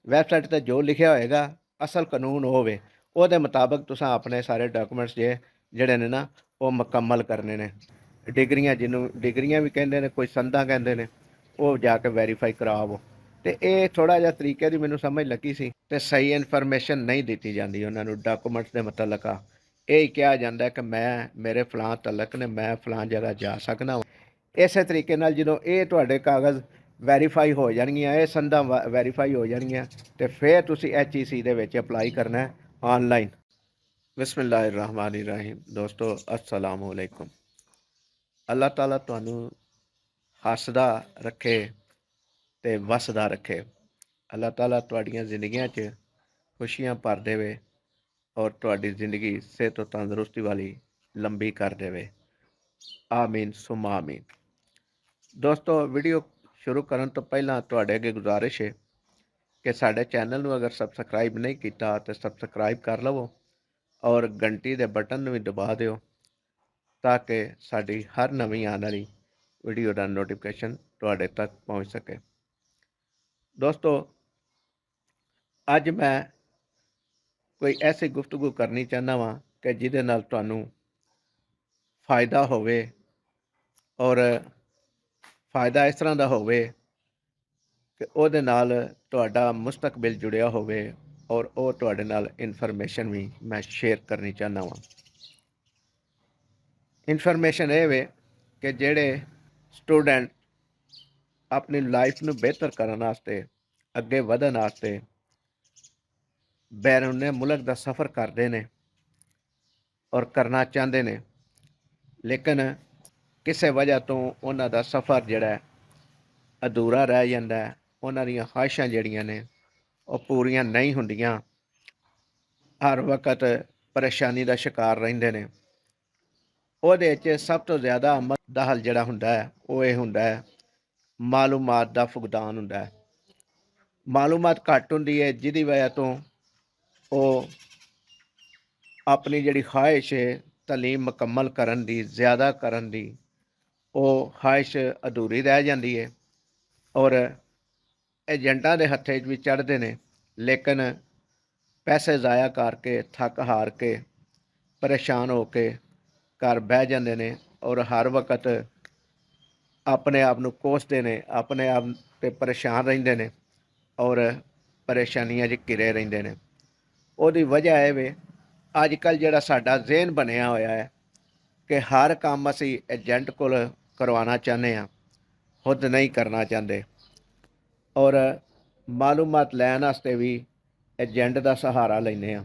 Website 'ਤੇ ਜੋ ਲਿਖਿਆ ਹੋਏਗਾ ਅਸਲ ਕਾਨੂੰਨ ਉਹ ਹੋਵੇ, ਉਹਦੇ ਮੁਤਾਬਕ ਤੁਸਾਂ ਆਪਣੇ ਸਾਰੇ ਡਾਕੂਮੈਂਟਸ ਜਿਹੜੇ ਨੇ ਨਾ ਉਹ ਮੁਕੰਮਲ ਕਰਨੇ ਨੇ। ਡਿਗਰੀਆਂ, ਜਿਹਨੂੰ ਡਿਗਰੀਆਂ ਵੀ ਕਹਿੰਦੇ ਨੇ, ਕੋਈ ਸੰਦਾਂ ਕਹਿੰਦੇ ਨੇ, ਉਹ ਜਾ ਕੇ ਵੈਰੀਫਾਈ ਕਰਾਵੋ। ਤੇ ਇਹ ਥੋੜ੍ਹਾ ਜਿਹਾ ਤਰੀਕੇ ਦੀ ਮੈਨੂੰ ਸਮਝ ਲੱਗੀ ਸੀ, ਤੇ ਸਹੀ ਇਨਫੋਰਮੇਸ਼ਨ ਨਹੀਂ ਦਿੱਤੀ ਜਾਂਦੀ ਉਹਨਾਂ ਨੂੰ ਡਾਕੂਮੈਂਟਸ ਦੇ ਮੁਤਲਕ। ਇਹ ਹੀ ਕਿਹਾ ਜਾਂਦਾ ਕਿ ਮੇਰੇ ਫਲਾਂ ਤਲਕ ਨੇ, ਮੈਂ ਫਲਾਂ ਜਗ੍ਹਾ ਜਾ ਸਕਦਾ ਹਾਂ। ਇਸੇ ਤਰੀਕੇ ਨਾਲ ਜਦੋਂ ਇਹ ਤੁਹਾਡੇ ਕਾਗਜ਼ ਵੈਰੀਫਾਈ ਹੋ ਜਾਣਗੀਆਂ, ਇਹ ਸੰਦਾਂ ਵੈਰੀਫਾਈ ਹੋ ਜਾਣਗੀਆਂ, ਤੇ ਫਿਰ ਤੁਸੀਂ HEC ਦੇ ਵਿੱਚ ਅਪਲਾਈ ਕਰਨਾ ਆਨਲਾਈਨ। ਬਿਸਮਿल्लाहिर्रहमानिर्रहीम। ਦੋਸਤੋ अस्सलाम वालेकुम। ਅੱਲਾਹ ਤਾਲਾ ਤੁਹਾਨੂੰ ਹੱਸਦਾ ਰੱਖੇ ਤੇ ਵਸਦਾ ਰੱਖੇ। ਅੱਲਾਹ ਤਾਲਾ ਤੁਹਾਡੀਆਂ ਜ਼ਿੰਦਗੀਆਂ 'ਚ ਖੁਸ਼ੀਆਂ ਭਰ ਦੇਵੇ ਔਰ ਤੁਹਾਡੀ ਜ਼ਿੰਦਗੀ ਸਿਹਤ ਤੇ ਤੰਦਰੁਸਤੀ ਵਾਲੀ ਲੰਬੀ ਕਰ ਦੇਵੇ। ਆਮੀਨ ਸੁਮਾ ਆਮੀਨ। ਦੋਸਤੋ, ਵੀਡੀਓ ਸ਼ੁਰੂ ਕਰਨ ਤੋਂ ਪਹਿਲਾਂ ਤੁਹਾਡੇ ਅੱਗੇ ਗੁਜ਼ਾਰਿਸ਼ ਹੈ ਕਿ ਸਾਡੇ ਚੈਨਲ ਨੂੰ ਅਗਰ ਸਬਸਕ੍ਰਾਈਬ ਨਹੀਂ ਕੀਤਾ ਤਾਂ ਸਬਸਕ੍ਰਾਈਬ ਕਰ ਲਵੋ ਔਰ ਘੰਟੀ ਦੇ ਬਟਨ ਨੂੰ ਵੀ ਦਬਾ ਦਿਓ ਤਾਂ ਕਿ ਸਾਡੀ ਹਰ ਨਵੀਂ ਆਉਣ ਵਾਲੀ ਵੀਡੀਓ ਦਾ ਨੋਟੀਫਿਕੇਸ਼ਨ ਤੁਹਾਡੇ ਤੱਕ ਪਹੁੰਚ ਸਕੇ। ਦੋਸਤੋ, ਅੱਜ ਮੈਂ ਕੋਈ ਐਸੀ ਗੁਫ਼ਤਗੂ ਕਰਨੀ ਚਾਹੁੰਦਾ ਵਾਂ ਕਿ ਜਿਹਦੇ ਨਾਲ ਤੁਹਾਨੂੰ ਫਾਇਦਾ ਹੋਵੇ, ਔਰ ਫਾਇਦਾ ਇਸ ਤਰ੍ਹਾਂ ਦਾ ਹੋਵੇ ਕਿ ਉਹਦੇ ਨਾਲ ਤੁਹਾਡਾ ਮੁਸਤਕਬਲ ਜੁੜਿਆ ਹੋਵੇ, ਔਰ ਉਹ ਤੁਹਾਡੇ ਨਾਲ ਇਨਫੋਰਮੇਸ਼ਨ ਵੀ ਮੈਂ ਸ਼ੇਅਰ ਕਰਨੀ ਚਾਹੁੰਦਾ ਵਾਂ। ਇਨਫੋਰਮੇਸ਼ਨ ਇਹ ਵੇ ਕਿ ਜਿਹੜੇ ਸਟੂਡੈਂਟ ਆਪਣੀ ਲਾਈਫ ਨੂੰ ਬਿਹਤਰ ਕਰਨ ਵਾਸਤੇ, ਅੱਗੇ ਵਧਣ ਵਾਸਤੇ ਬੈਰੂਨੇ ਮੁਲਕ ਦਾ ਸਫ਼ਰ ਕਰਦੇ ਨੇ ਔਰ ਕਰਨਾ ਚਾਹੁੰਦੇ ਨੇ, ਲੇਕਿਨ ਕਿਸੇ ਵਜ੍ਹਾ ਤੋਂ ਉਹਨਾਂ ਦਾ ਸਫ਼ਰ ਜਿਹੜਾ ਅਧੂਰਾ ਰਹਿ ਜਾਂਦਾ, ਉਹਨਾਂ ਦੀਆਂ ਖਾਹਿਸ਼ਾਂ ਜਿਹੜੀਆਂ ਨੇ ਉਹ ਪੂਰੀਆਂ ਨਹੀਂ ਹੁੰਦੀਆਂ, ਹਰ ਵਕਤ ਪਰੇਸ਼ਾਨੀ ਦਾ ਸ਼ਿਕਾਰ ਰਹਿੰਦੇ ਨੇ। ਉਹਦੇ 'ਚ ਸਭ ਤੋਂ ਜ਼ਿਆਦਾ ਅਮਲ ਦਾ ਹੱਲ ਜਿਹੜਾ ਹੁੰਦਾ ਹੈ ਉਹ ਇਹ ਹੁੰਦਾ ਹੈ, ਮਾਲੂਮਾਤ ਦਾ ਫੁਕਦਾਨ ਹੁੰਦਾ ਹੈ। ਮਾਲੂਮਾਤ ਘੱਟ ਹੁੰਦੀ ਹੈ, ਜਿਹਦੀ ਵਜ੍ਹਾ ਤੋਂ ਉਹ ਆਪਣੀ ਜਿਹੜੀ ਖਾਹਿਸ਼ ਹੈ ਤਾਲੀਮ ਮੁਕੰਮਲ ਕਰਨ ਦੀ, ਜ਼ਿਆਦਾ ਕਰਨ ਦੀ, ਉਹ ਖਾਹਿਸ਼ ਅਧੂਰੀ ਰਹਿ ਜਾਂਦੀ ਹੈ ਔਰ ਏਜੰਟਾਂ ਦੇ ਹੱਥੇ 'ਚ ਵੀ ਚੜ੍ਹਦੇ ਨੇ, ਲੇਕਿਨ ਪੈਸੇ ਜ਼ਾਇਆ ਕਰਕੇ, ਥੱਕ ਹਾਰ ਕੇ, ਪਰੇਸ਼ਾਨ ਹੋ ਕੇ ਘਰ ਬਹਿ ਜਾਂਦੇ ਨੇ ਔਰ ਹਰ ਵਕਤ ਆਪਣੇ ਆਪ ਨੂੰ ਕੋਸਦੇ ਨੇ, ਆਪਣੇ ਆਪ 'ਤੇ ਪਰੇਸ਼ਾਨ ਰਹਿੰਦੇ ਨੇ ਔਰ ਪਰੇਸ਼ਾਨੀਆਂ 'ਚ ਘਿਰੇ ਰਹਿੰਦੇ ਨੇ। ਉਹਦੀ ਵਜ੍ਹਾ ਇਹ ਵੇ, ਅੱਜ ਕੱਲ੍ਹ ਜਿਹੜਾ ਸਾਡਾ ਜ਼ਿਹਨ ਬਣਿਆ ਹੋਇਆ ਹੈ ਕਿ ਹਰ ਕੰਮ ਅਸੀਂ ਏਜੰਟ ਕੋਲ ਕਰਵਾਉਣਾ ਚਾਹੁੰਦੇ ਹਾਂ, ਖੁਦ ਨਹੀਂ ਕਰਨਾ ਚਾਹੁੰਦੇ, ਔਰ ਮਾਲੂਮਾਤ ਲੈਣ ਵਾਸਤੇ ਵੀ ਏਜੰਟ ਦਾ ਸਹਾਰਾ ਲੈਂਦੇ ਹਾਂ।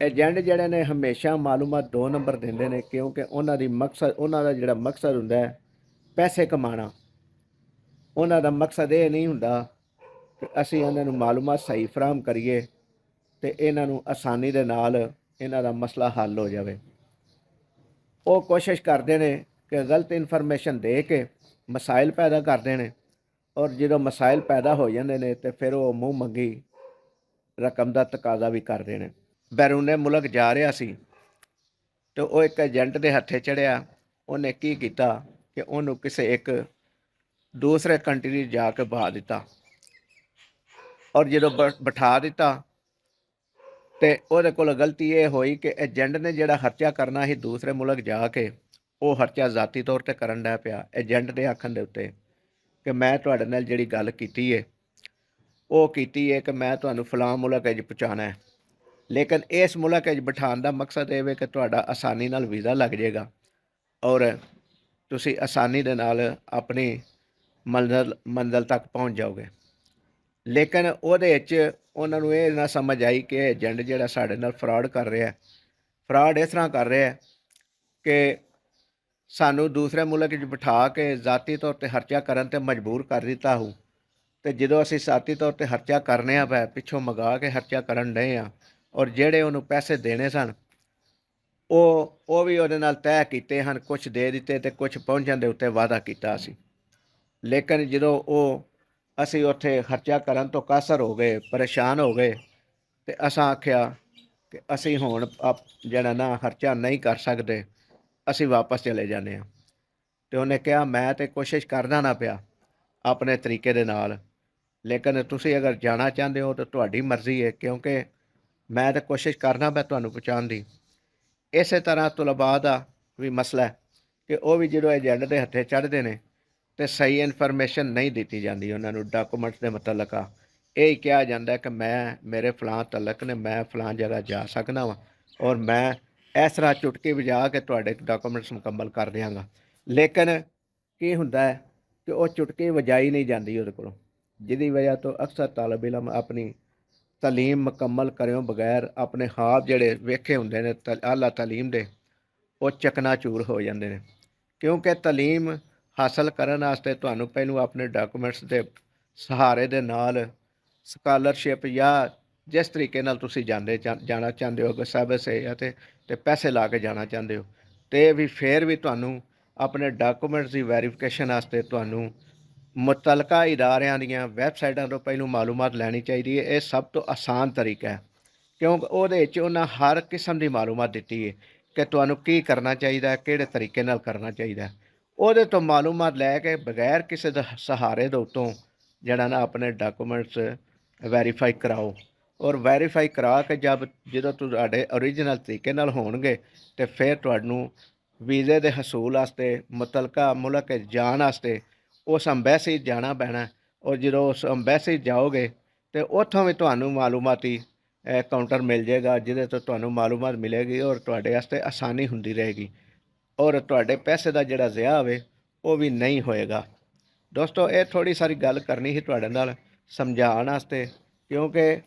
ਏਜੰਟ ਜਿਹੜੇ ਨੇ ਹਮੇਸ਼ਾ ਮਾਲੂਮਾਤ 2 ਨੰਬਰ ਦਿੰਦੇ ਨੇ, ਕਿਉਂਕਿ ਉਹਨਾਂ ਦਾ ਜਿਹੜਾ ਮਕਸਦ ਹੁੰਦਾ ਹੈ ਪੈਸੇ ਕਮਾਉਣਾ। ਉਹਨਾਂ ਦਾ ਮਕਸਦ ਇਹ ਨਹੀਂ ਹੁੰਦਾ ਕਿ ਅਸੀਂ ਇਹਨਾਂ ਨੂੰ ਮਾਲੂਮਾਤ ਸਹੀ ਫਰਾਹਮ ਕਰੀਏ ਤੇ ਇਹਨਾਂ ਨੂੰ ਆਸਾਨੀ ਦੇ ਨਾਲ ਇਹਨਾਂ ਦਾ ਮਸਲਾ ਹੱਲ ਹੋ ਜਾਵੇ। ਉਹ ਕੋਸ਼ਿਸ਼ ਕਰਦੇ ਨੇ ਕਿ ਗਲਤ ਇਨਫੋਰਮੇਸ਼ਨ ਦੇ ਕੇ ਮਸਾਇਲ ਪੈਦਾ ਕਰਦੇ ਨੇ, ਔਰ ਜਦੋਂ ਮਸਾਇਲ ਪੈਦਾ ਹੋ ਜਾਂਦੇ ਨੇ ਤੇ ਫਿਰ ਉਹ ਮੂੰਹ ਮੰਗੀ ਰਕਮ ਦਾ ਤਕਾਜ਼ਾ ਵੀ ਕਰਦੇ ਨੇ। ਬੈਰੂਨੇ ਮੁਲਕ ਜਾ ਰਿਹਾ ਸੀ ਤੇ ਉਹ ਇੱਕ ਏਜੰਟ ਦੇ ਹੱਥੇ ਚੜਿਆ। ਉਹਨੇ ਕੀ ਕੀਤਾ ਕਿ ਉਹਨੂੰ ਕਿਸੇ ਇੱਕ ਦੂਸਰੇ ਕੰਟਰੀ ਜਾ ਕੇ ਬਹਾ ਦਿੱਤਾ, ਔਰ ਜਦੋਂ ਬਿਠਾ ਦਿੱਤਾ ਤੇ ਉਹਦੇ ਕੋਲ ਗਲਤੀ ਇਹ ਹੋਈ ਕਿ ਏਜੰਟ ਨੇ ਜਿਹੜਾ ਖਰਚਾ ਕਰਨਾ ਸੀ ਦੂਸਰੇ ਮੁਲਕ ਜਾ ਕੇ, ਉਹ ਖਰਚਾ ਜ਼ਾਤੀ ਤੌਰ ਤੇ ਕਰਨ ਲੱਗ ਪਿਆ ਏਜੰਟ ਦੇ ਆਖਣ ਦੇ ਉੱਤੇ ਕਿ ਮੈਂ ਤੁਹਾਡੇ ਨਾਲ ਜਿਹੜੀ ਗੱਲ ਕੀਤੀ ਹੈ ਉਹ ਕੀਤੀ ਹੈ ਕਿ ਮੈਂ ਤੁਹਾਨੂੰ ਫਲਾਂ ਮੁਲਕ 'ਚ ਪਹੁੰਚਾਉਣਾ ਹੈ, ਲੇਕਿਨ ਇਸ ਮੁਲਕ 'ਚ ਬਿਠਾਉਣ ਦਾ ਮਕਸਦ ਇਹ ਹੈ ਕਿ ਤੁਹਾਡਾ ਆਸਾਨੀ ਨਾਲ ਵੀਜ਼ਾ ਲੱਗ ਜਾਏਗਾ ਔਰ ਤੁਸੀਂ ਆਸਾਨੀ ਦੇ ਨਾਲ ਆਪਣੀ ਮੰਜ਼ਿਲ ਤੱਕ ਪਹੁੰਚ ਜਾਓਗੇ। ਲੇਕਿਨ ਉਹਦੇ ਵਿੱਚ ਉਹਨਾਂ ਨੂੰ ਇਹ ਨਾ ਸਮਝ ਆਈ ਕਿ ਏਜੰਟ ਜਿਹੜਾ ਸਾਡੇ ਨਾਲ ਫਰਾਡ ਕਰ ਰਿਹਾ, ਫਰਾਡ ਇਸ ਤਰ੍ਹਾਂ ਕਰ ਰਿਹਾ ਕਿ ਸਾਨੂੰ ਦੂਸਰੇ ਮੁਲਕ 'ਚ ਬਿਠਾ ਕੇ ਜ਼ਾਤੀ ਤੌਰ 'ਤੇ ਖਰਚਾ ਕਰਨ 'ਤੇ ਮਜਬੂਰ ਕਰ ਦਿੱਤਾ ਹੋ, ਤੇ ਜਦੋਂ ਅਸੀਂ ਜ਼ਾਤੀ ਤੌਰ 'ਤੇ ਖਰਚਾ ਕਰਨੇ ਆ ਪਏ, ਪਿੱਛੋਂ ਮੰਗਾ ਕੇ ਖਰਚਾ ਕਰਨ ਡਏ ਆ, ਔਰ ਜਿਹੜੇ ਉਹਨੂੰ ਪੈਸੇ ਦੇਣੇ ਸਨ ਉਹ ਵੀ ਉਹਦੇ ਨਾਲ ਤੈਅ ਕੀਤੇ ਹਨ, ਕੁਛ ਦੇ ਦਿੱਤੇ ਤੇ ਕੁਛ ਪਹੁੰਚਣ ਦੇ ਉੱਤੇ ਵਾਅਦਾ ਕੀਤਾ ਸੀ। ਲੇਕਿਨ ਜਦੋਂ ਅਸੀਂ ਉੱਥੇ ਖਰਚਾ ਕਰਨ ਤੋਂ ਕਾਸਰ ਹੋ ਗਏ, ਪਰੇਸ਼ਾਨ ਹੋ ਗਏ, ਤੇ ਅਸਾਂ ਆਖਿਆ ਕਿ ਅਸੀਂ ਹੁਣ ਜਿਹੜਾ ਨਾ ਖਰਚਾ ਨਹੀਂ ਕਰ ਸਕਦੇ, ਅਸੀਂ ਵਾਪਸ ਚਲੇ ਜਾਂਦੇ ਹਾਂ। ਤੇ ਉਹਨੇ ਕਿਹਾ ਮੈਂ ਤੇ ਕੋਸ਼ਿਸ਼ ਕਰਦਾ ਨਾ ਪਿਆ ਆਪਣੇ ਤਰੀਕੇ ਦੇ ਨਾਲ, ਲੇਕਿਨ ਤੁਸੀਂ ਅਗਰ ਜਾਣਾ ਚਾਹੁੰਦੇ ਹੋ ਤਾਂ ਤੁਹਾਡੀ ਮਰਜ਼ੀ ਹੈ, ਕਿਉਂਕਿ ਮੈਂ ਤਾਂ ਕੋਸ਼ਿਸ਼ ਕਰਨਾ ਮੈਂ ਤੁਹਾਨੂੰ ਪਹੁੰਚਾਉਣ ਦੀ। ਇਸੇ ਤਰ੍ਹਾਂ ਤਲਬਾ ਦਾ ਵੀ ਮਸਲਾ ਹੈ ਕਿ ਉਹ ਵੀ ਜਦੋਂ ਏਜੰਟ ਦੇ ਹੱਥੇ ਚੜ੍ਹਦੇ ਨੇ ਤੇ ਸਹੀ ਇਨਫੋਰਮੇਸ਼ਨ ਨਹੀਂ ਦਿੱਤੀ ਜਾਂਦੀ ਉਹਨਾਂ ਨੂੰ ਡਾਕੂਮੈਂਟਸ ਦੇ ਮੁਤਲਕ। ਇਹ ਹੀ ਕਿਹਾ ਜਾਂਦਾ ਕਿ ਮੇਰੇ ਫਲਾਂ ਤਲਕ ਨੇ, ਮੈਂ ਫਲਾਂ ਜਗ੍ਹਾ ਜਾ ਸਕਦਾ ਵਾਂ ਔਰ ਮੈਂ ਇਸ ਤਰ੍ਹਾਂ ਚੁਟਕੀ ਵਜਾ ਕੇ ਤੁਹਾਡੇ ਡਾਕੂਮੈਂਟਸ ਮੁਕੰਮਲ ਕਰ ਦਿਆਂਗਾ। ਲੇਕਿਨ ਕੀ ਹੁੰਦਾ ਹੈ ਕਿ ਉਹ ਚੁਟਕੀ ਵਜਾਈ ਨਹੀਂ ਜਾਂਦੀ ਉਹਦੇ ਕੋਲੋਂ, ਜਿਹਦੀ ਵਜ੍ਹਾ ਤੋਂ ਅਕਸਰ ਤਾਲਬ ਇਲਮ ਆਪਣੀ ਤਾਲੀਮ ਮੁਕੰਮਲ ਕਰਿਓ ਬਗੈਰ ਆਪਣੇ ਖਾਬ ਜਿਹੜੇ ਵੇਖੇ ਹੁੰਦੇ ਨੇ ਆਲਾ ਤਾਲੀਮ ਦੇ, ਉਹ ਚਕਨਾਚੂਰ ਹੋ ਜਾਂਦੇ ਨੇ। ਕਿਉਂਕਿ ਤਾਲੀਮ ਹਾਸਲ ਕਰਨ ਵਾਸਤੇ ਤੁਹਾਨੂੰ ਪਹਿਲੋਂ ਆਪਣੇ ਡਾਕੂਮੈਂਟਸ ਦੇ ਸਹਾਰੇ ਦੇ ਨਾਲ ਸਕਾਲਰਸ਼ਿਪ ਜਾਂ ਜਿਸ ਤਰੀਕੇ ਨਾਲ ਤੁਸੀਂ ਜਾਣਾ ਚਾਹੁੰਦੇ ਹੋ, ਸਰਵਿਸ ਹੈ ਤੇ ਪੈਸੇ ਲਾ ਕੇ ਜਾਣਾ ਚਾਹੁੰਦੇ ਹੋ, ਤੇ ਵੀ ਫਿਰ ਵੀ ਤੁਹਾਨੂੰ ਆਪਣੇ ਡਾਕੂਮੈਂਟਸ ਦੀ ਵੈਰੀਫਿਕੇਸ਼ਨ ਵਾਸਤੇ ਤੁਹਾਨੂੰ ਮੁਤਲਕਾ ਇਦਾਰਿਆਂ ਦੀਆਂ ਵੈਬਸਾਈਟਾਂ ਤੋਂ ਪਹਿਲੋਂ ਮਾਲੂਮਾਤ ਲੈਣੀ ਚਾਹੀਦੀ ਹੈ। ਇਹ ਸਭ ਤੋਂ ਆਸਾਨ ਤਰੀਕਾ ਹੈ, ਕਿਉਂਕਿ ਉਹਦੇ ਵਿੱਚ ਉਹਨਾਂ ਹਰ ਕਿਸਮ ਦੀ ਮਾਲੂਮਾਤ ਦਿੱਤੀ ਹੈ ਕਿ ਤੁਹਾਨੂੰ ਕੀ ਕਰਨਾ ਚਾਹੀਦਾ, ਕਿਹੜੇ ਤਰੀਕੇ ਨਾਲ ਕਰਨਾ ਚਾਹੀਦਾ। ਉਹਦੇ ਤੋਂ ਮਾਲੂਮਾਤ ਲੈ ਕੇ ਬਗੈਰ ਕਿਸੇ ਦੇ ਸਹਾਰੇ ਦੇ ਉੱਤੋਂ ਜਿਹੜਾ ਨਾ ਆਪਣੇ ਡਾਕੂਮੈਂਟਸ ਵੈਰੀਫਾਈ ਕਰਾਓ, ਔਰ ਵੈਰੀਫਾਈ ਕਰਾ ਕੇ ਜਦੋਂ ਤੁਹਾਡੇ ਓਰੀਜਨਲ ਤਰੀਕੇ ਨਾਲ ਹੋਣਗੇ ਤੇ ਫਿਰ ਤੁਹਾਨੂੰ ਵੀਜ਼ੇ ਦੇ ਹਸੂਲ ਵਾਸਤੇ ਮੁਤਲਕਾ ਮੁਲਕ ਜਾਣ ਵਾਸਤੇ ਉਸ ਅੰਬੈਸੀ ਜਾਣਾ ਪੈਣਾ। ਔਰ ਜਦੋਂ ਉਸ ਅੰਬੈਸੀ ਜਾਓਗੇ ਤੇ ਉੱਥੋਂ ਵੀ ਤੁਹਾਨੂੰ ਮਾਲੂਮਾਤੀ ਕਾਊਂਟਰ ਮਿਲ ਜਾਏਗਾ, ਜਿਹਦੇ ਤੋਂ ਤੁਹਾਨੂੰ ਮਾਲੂਮਾਤ ਮਿਲੇਗੀ ਔਰ ਤੁਹਾਡੇ ਵਾਸਤੇ ਆਸਾਨੀ ਹੁੰਦੀ ਰਹੇਗੀ ਔਰ ਤੁਹਾਡੇ ਪੈਸੇ ਦਾ ਜਿਹੜਾ ਜ਼ਿਆ ਹੋਵੇ ਉਹ ਵੀ ਨਹੀਂ ਹੋਏਗਾ। ਦੋਸਤੋ, ਇਹ ਥੋੜ੍ਹੀ ਸਾਰੀ ਗੱਲ ਕਰਨੀ ਸੀ ਤੁਹਾਡੇ ਨਾਲ ਸਮਝਾਉਣ ਵਾਸਤੇ, ਕਿਉਂਕਿ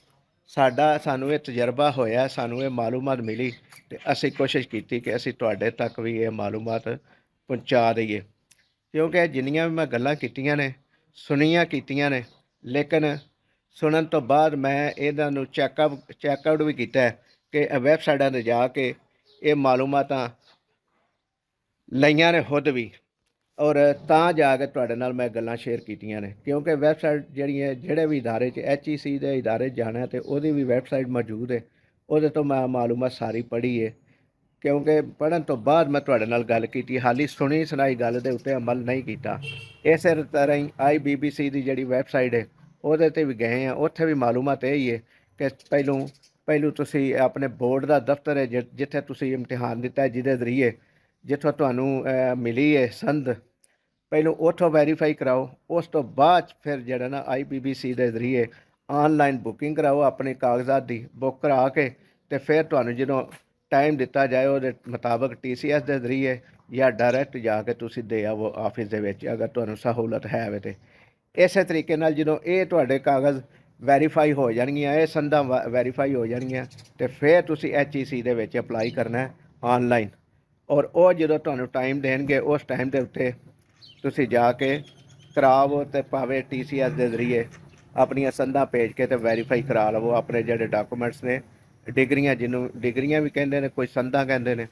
ਸਾਨੂੰ ਇਹ ਤਜਰਬਾ ਹੋਇਆ, ਸਾਨੂੰ ਇਹ ਮਾਲੂਮਾਤ ਮਿਲੀ ਤੇ ਅਸੀਂ ਕੋਸ਼ਿਸ਼ ਕੀਤੀ ਕਿ ਅਸੀਂ ਤੁਹਾਡੇ ਤੱਕ ਵੀ ਇਹ ਮਾਲੂਮਾਤ ਪਹੁੰਚਾ ਦਈਏ। ਕਿਉਂਕਿ ਜਿੰਨੀਆਂ ਵੀ ਮੈਂ ਗੱਲਾਂ ਕੀਤੀਆਂ ਨੇ ਸੁਣੀਆਂ ਕੀਤੀਆਂ ਨੇ, ਲੇਕਿਨ ਸੁਣਨ ਤੋਂ ਬਾਅਦ ਮੈਂ ਇਹਨਾਂ ਨੂੰ ਚੈੱਕਆਊਟ ਵੀ ਕੀਤਾ ਕਿ ਵੈਬਸਾਈਟਾਂ 'ਤੇ ਜਾ ਕੇ ਇਹ ਮਾਲੂਮਾਤਾਂ ਲਈਆਂ ਨੇ ਖੁਦ ਵੀ, ਔਰ ਤਾਂ ਜਾ ਕੇ ਤੁਹਾਡੇ ਨਾਲ ਮੈਂ ਗੱਲਾਂ ਸ਼ੇਅਰ ਕੀਤੀਆਂ ਨੇ। ਕਿਉਂਕਿ ਵੈਬਸਾਈਟ ਜਿਹੜੇ ਵੀ ਇਦਾਰੇ 'ਚ HEC ਦੇ ਇਦਾਰੇ ਜਾਣਾ ਤੇ ਉਹਦੀ ਵੀ ਵੈਬਸਾਈਟ ਮੌਜੂਦ ਹੈ, ਉਹਦੇ ਤੋਂ ਮੈਂ ਮਾਲੂਮਾਤ ਸਾਰੀ ਪੜ੍ਹੀ ਹੈ। ਕਿਉਂਕਿ ਪੜ੍ਹਨ ਤੋਂ ਬਾਅਦ ਮੈਂ ਤੁਹਾਡੇ ਨਾਲ ਗੱਲ ਕੀਤੀ, ਹਾਲੀ ਸੁਣੀ ਸੁਣਾਈ ਗੱਲ ਦੇ ਉੱਤੇ ਅਮਲ ਨਹੀਂ ਕੀਤਾ। ਇਸੇ ਤਰ੍ਹਾਂ ਹੀ IBBC ਦੀ ਜਿਹੜੀ ਵੈਬਸਾਈਟ ਹੈ ਉਹਦੇ 'ਤੇ ਵੀ ਗਏ ਆ, ਉੱਥੇ ਵੀ ਮਾਲੂਮਾਤ ਇਹ ਹੀ ਹੈ ਕਿ ਪਹਿਲੋਂ ਤੁਸੀਂ ਆਪਣੇ ਬੋਰਡ ਦਾ ਦਫ਼ਤਰ ਹੈ ਜਿੱਥੇ ਤੁਸੀਂ ਇਮਤਿਹਾਨ ਦਿੱਤਾ, ਜਿਹਦੇ ਜ਼ਰੀਏ ਜਿੱਥੋਂ ਤੁਹਾਨੂੰ ਮਿਲੀ ਹੈ ਸੰਦ, ਪਹਿਲੋਂ ਉੱਥੋਂ ਵੈਰੀਫਾਈ ਕਰਾਓ। ਉਸ ਤੋਂ ਬਾਅਦ ਫਿਰ ਜਿਹੜਾ ਨਾ IBBC ਦੇ ਜ਼ਰੀਏ ਆਨਲਾਈਨ ਬੁਕਿੰਗ ਕਰਾਓ, ਆਪਣੇ ਕਾਗਜ਼ਾਤ ਦੀ ਬੁੱਕ ਕਰਾ ਕੇ ਤੇ ਫਿਰ ਤੁਹਾਨੂੰ ਜਦੋਂ ਟਾਈਮ ਦਿੱਤਾ ਜਾਏ ਉਹਦੇ ਮੁਤਾਬਕ TCS ਦੇ ਜ਼ਰੀਏ ਜਾਂ ਡਾਇਰੈਕਟ ਜਾ ਕੇ ਤੁਸੀਂ ਦੇ ਆਵੋ ਆਫਿਸ ਦੇ ਵਿੱਚ, ਅਗਰ ਤੁਹਾਨੂੰ ਸਹੂਲਤ ਹੈ ਵੇ। ਤੇ ਇਸੇ ਤਰੀਕੇ ਨਾਲ ਜਦੋਂ ਇਹ ਤੁਹਾਡੇ ਕਾਗਜ਼ ਵੈਰੀਫਾਈ ਹੋ ਜਾਣਗੀਆਂ, ਇਹ ਸੰਦਾਂ ਵੈਰੀਫਾਈ ਹੋ ਜਾਣਗੀਆਂ, ਤੇ ਫਿਰ ਤੁਸੀਂ HEC ਦੇ ਵਿੱਚ ਅਪਲਾਈ ਕਰਨਾ ਆਨਲਾਈਨ। ਔਰ ਉਹ ਜਦੋਂ ਤੁਹਾਨੂੰ ਟਾਈਮ ਦੇਣਗੇ ਉਸ ਟਾਈਮ ਦੇ ਉੱਤੇ ਤੁਸੀਂ ਜਾ ਕੇ ਕਰਾਵੋ ਤੇ ਭਾਵੇਂ TCS ਦੇ ਜ਼ਰੀਏ ਆਪਣੀਆਂ ਸੰਦਾਂ ਭੇਜ ਕੇ ਤੇ ਵੈਰੀਫਾਈ ਕਰਾ ਲਵੋ ਆਪਣੇ ਜਿਹੜੇ ਡਾਕੂਮੈਂਟਸ ਨੇ, ਡਿਗਰੀਆਂ, ਜਿਹਨੂੰ ਡਿਗਰੀਆਂ ਵੀ ਕਹਿੰਦੇ ਨੇ, ਕੋਈ ਸੰਦਾਂ ਕਹਿੰਦੇ ਨੇ,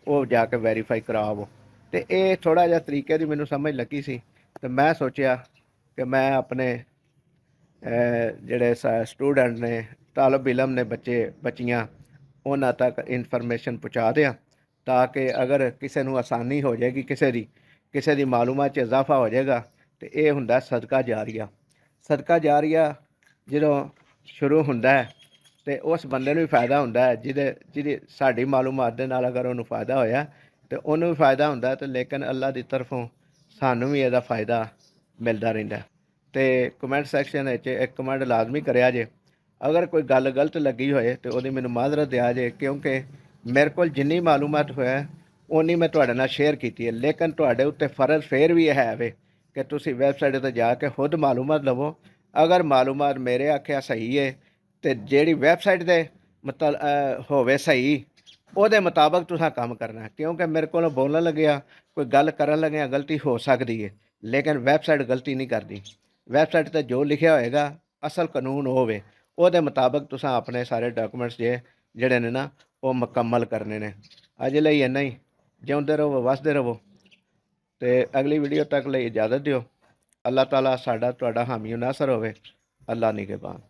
ਉਹ ਜਾ ਕੇ ਵੈਰੀਫਾਈ ਕਰਾਵੋ। ਤੇ ਇਹ ਥੋੜ੍ਹਾ ਜਿਹਾ ਤਰੀਕੇ ਦੀ ਮੈਨੂੰ ਸਮਝ ਲੱਗੀ ਸੀ ਤੇ ਮੈਂ ਸੋਚਿਆ ਕਿ ਮੈਂ ਆਪਣੇ ਜਿਹੜੇ ਸਟੂਡੈਂਟ ਨੇ, ਤਾਲਬ ਇਲਮ ਨੇ, ਬੱਚੀਆਂ, ਉਹਨਾਂ ਤੱਕ ਇਨਫੋਰਮੇਸ਼ਨ ਪਹੁੰਚਾ ਦਿਆਂ, ਤਾਂ ਕਿ ਅਗਰ ਕਿਸੇ ਨੂੰ ਆਸਾਨੀ ਹੋ ਜਾਏਗੀ, ਕਿਸੇ ਦੀ ਮਾਲੂਮਾਤ 'ਚ ਇਜ਼ਾਫਾ ਹੋ ਜਾਏਗਾ। ਤੇ ਇਹ ਹੁੰਦਾ ਸਦਕਾ ਜਾਰੀਆ ਜਦੋਂ ਸ਼ੁਰੂ ਹੁੰਦਾ ਹੈ ਤੇ ਉਸ ਬੰਦੇ ਨੂੰ ਵੀ ਫਾਇਦਾ ਹੁੰਦਾ ਹੈ, ਜਿਹਦੀ ਸਾਡੀ ਮਾਲੂਮਾਤ ਦੇ ਨਾਲ ਅਗਰ ਉਹਨੂੰ ਫਾਇਦਾ ਹੋਇਆ ਤੇ ਉਹਨੂੰ ਵੀ ਫਾਇਦਾ ਹੁੰਦਾ, ਤੇ ਲੇਕਿਨ ਅੱਲਾ ਦੀ ਤਰਫੋਂ ਸਾਨੂੰ ਵੀ ਇਹਦਾ ਫਾਇਦਾ ਮਿਲਦਾ ਰਹਿੰਦਾ। ਤੇ ਕਮੈਂਟ ਸੈਕਸ਼ਨ ਵਿੱਚ ਇੱਕ ਕਮੈਂਟ ਲਾਜ਼ਮੀ ਕਰਿਆ ਜੇ, ਅਗਰ ਕੋਈ ਗੱਲ ਗਲਤ ਲੱਗੀ ਹੋਏ ਤੇ ਉਹਦੀ ਮੈਨੂੰ ਮਾਜ਼ਰਤ ਦਿਆ ਜੇ, ਕਿਉਂਕਿ ਮੇਰੇ ਕੋਲ ਜਿੰਨੀ ਮਾਲੂਮਾਤ ਹੋਇਆ ਉਨੀ ਮੈਂ ਤੁਹਾਡੇ ਨਾਲ ਸ਼ੇਅਰ ਕੀਤੀ ਹੈ। ਲੇਕਿਨ ਤੁਹਾਡੇ ਉੱਤੇ ਫਰਜ਼ ਫਿਰ ਵੀ ਇਹ ਹੈ ਵੇ ਕਿ ਤੁਸੀਂ ਵੈਬਸਾਈਟ 'ਤੇ ਜਾ ਕੇ ਖੁਦ ਮਾਲੂਮਾਤ ਲਵੋ। ਅਗਰ ਮਾਲੂਮਾਤ ਮੇਰੇ ਆਖਿਆ ਸਹੀ ਹੈ ਤੇ ਜਿਹੜੀ ਵੈਬਸਾਈਟ ਦੇ ਹੋਵੇ ਸਹੀ, ਉਹਦੇ ਮੁਤਾਬਕ ਤੁਸੀਂ ਕੰਮ ਕਰਨਾ। ਕਿਉਂਕਿ ਮੇਰੇ ਕੋਲ ਬੋਲਣ ਲੱਗਿਆ, ਕੋਈ ਗੱਲ ਕਰਨ ਲੱਗਿਆ ਗਲਤੀ ਹੋ ਸਕਦੀ ਹੈ, ਲੇਕਿਨ ਵੈਬਸਾਈਟ ਗਲਤੀ ਨਹੀਂ ਕਰਦੀ। ਵੈਬਸਾਈਟ 'ਤੇ ਜੋ ਲਿਖਿਆ ਹੋਏਗਾ ਅਸਲ ਕਾਨੂੰਨ ਹੋਵੇ, ਉਹਦੇ ਮੁਤਾਬਕ ਤੁਸੀਂ ਆਪਣੇ ਸਾਰੇ ਡਾਕੂਮੈਂਟਸ ਜਿਹੜੇ ਨੇ ਨਾ ਉਹ ਮੁਕੰਮਲ ਕਰਨੇ ਨੇ। ਅੱਜ ਲਈ ਇੰਨਾ ਹੀ। ਜਿਉਂਦੇ ਰਹੋ, ਵਸਦੇ ਰਹੋ, ਤੇ ਅਗਲੀ ਵੀਡੀਓ ਤੱਕ ਲਈ ਇਜਾਜ਼ਤ ਦਿਓ। ਅੱਲਾਹ ਤਾਲਾ ਸਾਡਾ ਤੁਹਾਡਾ ਹਾਮੀ ਨਾਸਰ ਹੋਵੇ। ਅੱਲਾ ਨਿਗਹਿਬਾਨ।